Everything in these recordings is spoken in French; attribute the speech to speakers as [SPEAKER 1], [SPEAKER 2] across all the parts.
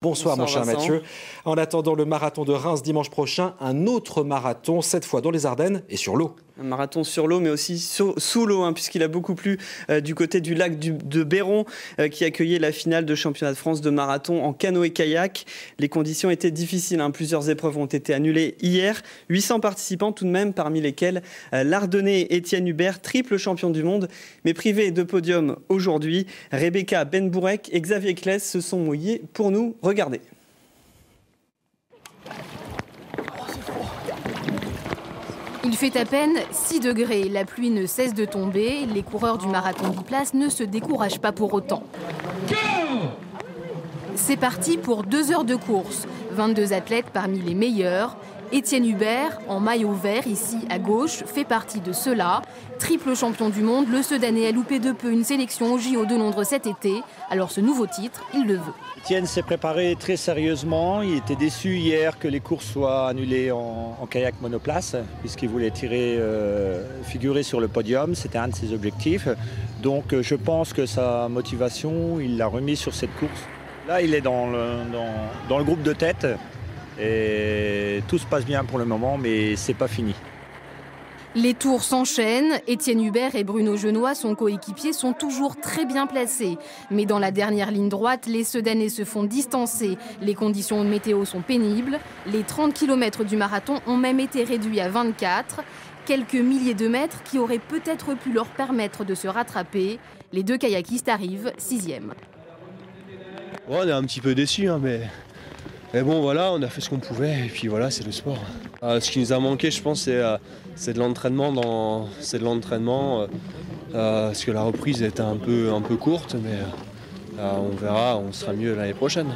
[SPEAKER 1] Bonsoir mon cher
[SPEAKER 2] Vincent.
[SPEAKER 1] Mathieu. En attendant le marathon de Reims dimanche prochain, un autre marathon, cette fois dans les Ardennes et sur l'eau.
[SPEAKER 2] Un marathon sur l'eau, mais aussi sous l'eau, puisqu'il a beaucoup plu du côté du lac de Béron, qui accueillait la finale de championnat de France de marathon en canoë-kayak. Les conditions étaient difficiles, plusieurs épreuves ont été annulées hier. 800 participants tout de même, parmi lesquels l'Ardennais Étienne Hubert, triple champion du monde, mais privé de podium aujourd'hui. Rebecca Benbourek et Xavier Claes se sont mouillés pour nous. Regardez.
[SPEAKER 3] Il fait à peine 6 degrés, la pluie ne cesse de tomber, les coureurs du marathon biplace ne se découragent pas pour autant. C'est parti pour 2 heures de course, 22 athlètes parmi les meilleurs. Étienne Hubert, en maillot vert ici à gauche, fait partie de ceux-là. Triple champion du monde, le Sedanais a loupé de peu une sélection au JO de Londres cet été. Alors ce nouveau titre, il le veut.
[SPEAKER 4] Étienne s'est préparé très sérieusement. Il était déçu hier que les courses soient annulées en kayak monoplace, puisqu'il voulait figurer sur le podium. C'était un de ses objectifs. Donc je pense que sa motivation, il l'a remis sur cette course. Là, il est dans le groupe de tête. Et tout se passe bien pour le moment, mais c'est pas fini.
[SPEAKER 3] Les tours s'enchaînent. Étienne Hubert et Bruno Genois, son coéquipier, sont toujours très bien placés. Mais dans la dernière ligne droite, les Sedanais se font distancer. Les conditions météo sont pénibles. Les 30 km du marathon ont même été réduits à 24. Quelques milliers de mètres qui auraient peut-être pu leur permettre de se rattraper. Les 2 kayakistes arrivent 6e.
[SPEAKER 5] Ouais, on est un petit peu déçus, mais bon, voilà, on a fait ce qu'on pouvait et puis voilà, c'est le sport. Ce qui nous a manqué, je pense, c'est de l'entraînement. Parce que la reprise était un peu courte, mais on verra, on sera mieux l'année prochaine.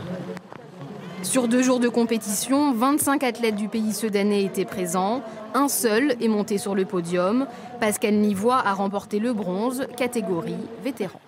[SPEAKER 3] Sur 2 jours de compétition, 25 athlètes du pays sedanais étaient présents. Un seul est monté sur le podium. Pascal Nivois a remporté le bronze, catégorie vétéran.